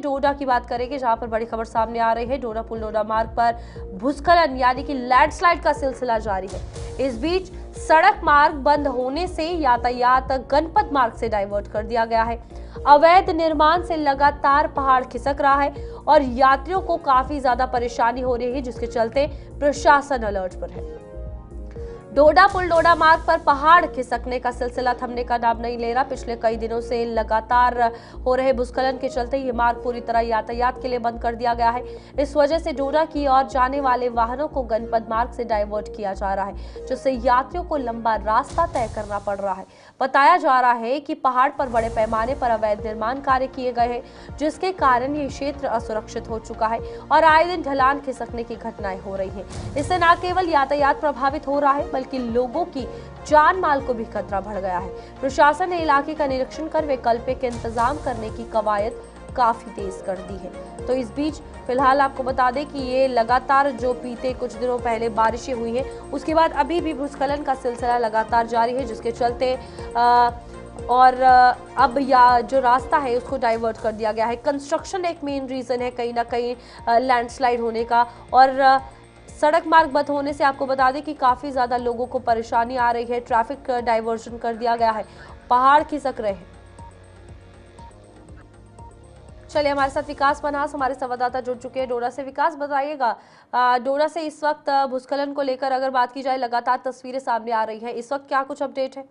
डोडा की बात करेंगे, जहां पर बड़ी खबर सामने आ रही है। डोडा पुल डोडा मार्ग पर भूस्खलन यानी कि लैंडस्लाइड का सिलसिला जारी है। इस बीच सड़क मार्ग बंद होने से यातायात गणपत मार्ग से डाइवर्ट कर दिया गया है। अवैध निर्माण से लगातार पहाड़ खिसक रहा है और यात्रियों को काफी ज्यादा परेशानी हो रही है, जिसके चलते प्रशासन अलर्ट पर है। डोडा पुल डोडा मार्ग पर पहाड़ खिसकने का सिलसिला थमने का नाम नहीं ले रहा। पिछले कई दिनों से लगातार हो रहे भूस्खलन के चलते ये मार्ग पूरी तरह यातायात के लिए बंद कर दिया गया है। इस वजह से डोडा की ओर जाने वाले वाहनों को गणपत मार्ग से डाइवर्ट किया जा रहा है, जिससे यात्रियों को लंबा रास्ता तय करना पड़ रहा है। बताया जा रहा है कि पहाड़ पर बड़े पैमाने पर अवैध निर्माण कार्य किए गए हैं, जिसके कारण ये क्षेत्र असुरक्षित हो चुका है और आए दिन ढलान खिसकने की घटनाएं हो रही है। इससे न केवल यातायात प्रभावित हो रहा है, बल्कि लोगों की जान माल को भी खतरा बढ़ गया है। प्रशासन ने इलाके का निरीक्षण कर वैकल्पिक इंतजाम करने की कवायद काफी तेज कर दी है। तो इस बीच फिलहाल आपको बता दें कि ये लगातार जो बीते कुछ दिनों पहले बारिशें हुई हैं, उसके बाद अभी भी भूस्खलन का सिलसिला लगातार जारी है, जिसके चलते अब जो रास्ता है उसको डाइवर्ट कर दिया गया है। कंस्ट्रक्शन एक मेन रीजन है कहीं ना कहीं लैंडस्लाइड होने का, और सड़क मार्ग बंद होने से आपको बता दें कि काफी ज्यादा लोगों को परेशानी आ रही है। ट्रैफिक डाइवर्जन कर दिया गया है, पहाड़ खिसक रहे हैं। चलिए, हमारे साथ विकास मन्हास हमारे संवाददाता जुड़ चुके हैं डोडा से। विकास, बताइएगा, डोडा से इस वक्त भूस्खलन को लेकर अगर बात की जाए, लगातार तस्वीरें सामने आ रही हैं, इस वक्त क्या कुछ अपडेट है?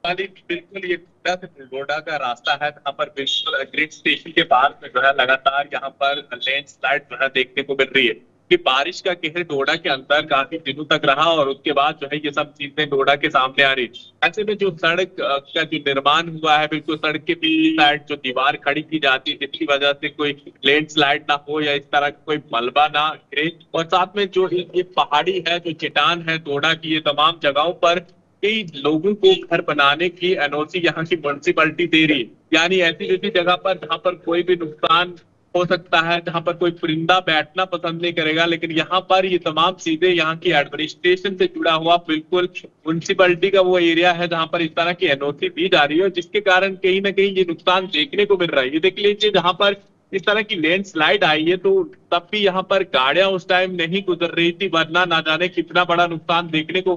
बिल्कुल, ये डोडा का रास्ता है, जहाँ पर बिल्कुल ग्रिड स्टेशन के पास में जो है लगातार यहाँ पर लैंडस्लाइड जो है देखने को मिल रही है कि बारिश का कहर डोडा के अंदर काफी दिनों तक रहा और उसके बाद जो है ये सब चीजें डोडा के सामने आ रही। ऐसे में जो सड़क का जो निर्माण हुआ है, बिल्कुल सड़क के पीछे साइड जो दीवार खड़ी की जाती है, जिसकी वजह से कोई लैंडस्लाइड ना हो या इस तरह का कोई मलबा ना गिरे, और साथ में जो ये पहाड़ी है, जो चट्टान है डोडा की, ये तमाम जगहों पर कई लोगों को घर बनाने की एनओसी यहाँ की म्युनिसिपैलिटी दे रही है। यानी ऐसी ऐसी जगह पर जहाँ पर कोई भी नुकसान हो सकता है, जहाँ पर कोई परिंदा बैठना पसंद नहीं करेगा, लेकिन यहाँ पर ये तमाम चीजें यहाँ की एडमिनिस्ट्रेशन से जुड़ा हुआ बिल्कुल म्युनिसिपैलिटी का वो एरिया है जहाँ पर इस तरह की एनओसी दी जा रही है, जिसके कारण कहीं ना कहीं ये नुकसान देखने को मिल रहा है। ये देख लीजिए, जहाँ पर इस तरह की लैंडस्लाइड आई है तो तब भी यहाँ पर गाड़ियां उस टाइम नहीं गुजर रही थी, वरना ना जाने कितना बड़ा नुकसान देखने को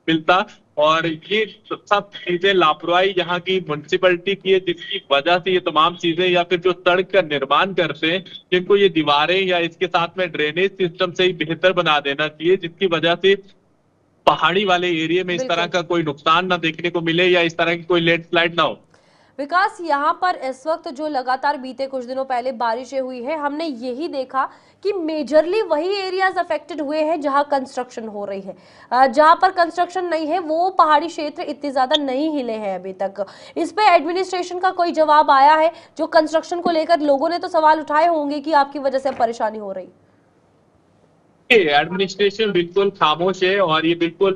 मिलता। और ये सब चीजें लापरवाही यहाँ की म्युनिसिपैलिटी की है, जिसकी वजह से ये तमाम चीजें, या फिर जो सड़क का निर्माण करते हैं, जिनको ये दीवारें या इसके साथ में ड्रेनेज सिस्टम से ही बेहतर बना देना चाहिए, जिसकी वजह से पहाड़ी वाले एरिया में इस तरह का कोई नुकसान ना देखने को मिले या इस तरह की कोई लैंडस्लाइड ना हो। विकास, यहाँ पर इस वक्त जो लगातार बीते कुछ दिनों पहले बारिशें हुई है, हमने यही देखा कि मेजरली वही एरियाज अफेक्टेड हुए हैं जहां कंस्ट्रक्शन हो रही है। जहां पर कंस्ट्रक्शन नहीं है वो पहाड़ी क्षेत्र इतने ज्यादा नहीं हिले हैं अभी तक। इस पे एडमिनिस्ट्रेशन का कोई जवाब आया है? जो कंस्ट्रक्शन को लेकर लोगों ने तो सवाल उठाए होंगे कि आपकी वजह से परेशानी हो रही। एडमिनिस्ट्रेशन बिल्कुल खामोश है और ये बिल्कुल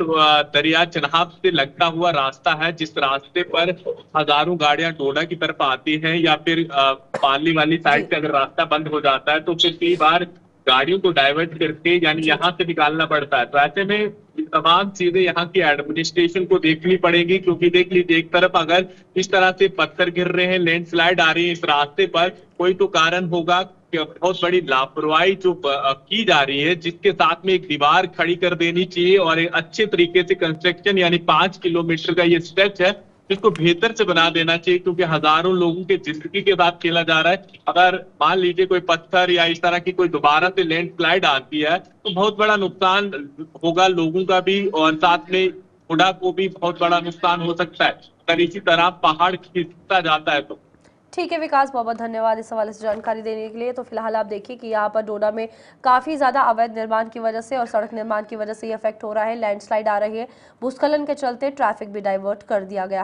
दरिया चनाब से लगता हुआ रास्ता है, जिस रास्ते पर हजारों गाड़ियां डोडा की तरफ आती हैं, या फिर पाली वाली साइड से अगर रास्ता बंद हो जाता है तो फिर कई बार गाड़ियों को डाइवर्ट करके यानी यहाँ से निकालना पड़ता है। तो ऐसे में ये तमाम चीजें यहाँ की एडमिनिस्ट्रेशन को देखनी पड़ेगी, क्योंकि देख लीजिए, एक तरफ अगर इस तरह से पत्थर गिर रहे हैं, लैंडस्लाइड आ रही है इस रास्ते पर, कोई तो कारण होगा। बहुत बड़ी लापरवाही जो की जा रही है, जिसके साथ में एक दीवार खड़ी कर देनी चाहिए और एक अच्छे तरीके से कंस्ट्रक्शन, यानी 5 किलोमीटर का ये स्ट्रेच है, इसको बेहतर से बना देना चाहिए, क्योंकि हजारों लोगों के जिंदगी के साथ खेला जा रहा है। अगर मान लीजिए कोई पत्थर या इस तरह की कोई दोबारा से लैंडस्लाइड आती है तो बहुत बड़ा नुकसान होगा लोगों का भी, और साथ में हुडा को भी बहुत बड़ा नुकसान हो सकता है अगर इसी तरह पहाड़ खिसकता जाता है तो। ठीक है विकास, बहुत बहुत धन्यवाद इस हवाले से जानकारी देने के लिए। तो फिलहाल आप देखिए कि यहाँ पर डोडा में काफ़ी ज़्यादा अवैध निर्माण की वजह से और सड़क निर्माण की वजह से ये इफेक्ट हो रहा है, लैंडस्लाइड आ रही है, भूस्खलन के चलते ट्रैफिक भी डाइवर्ट कर दिया गया है।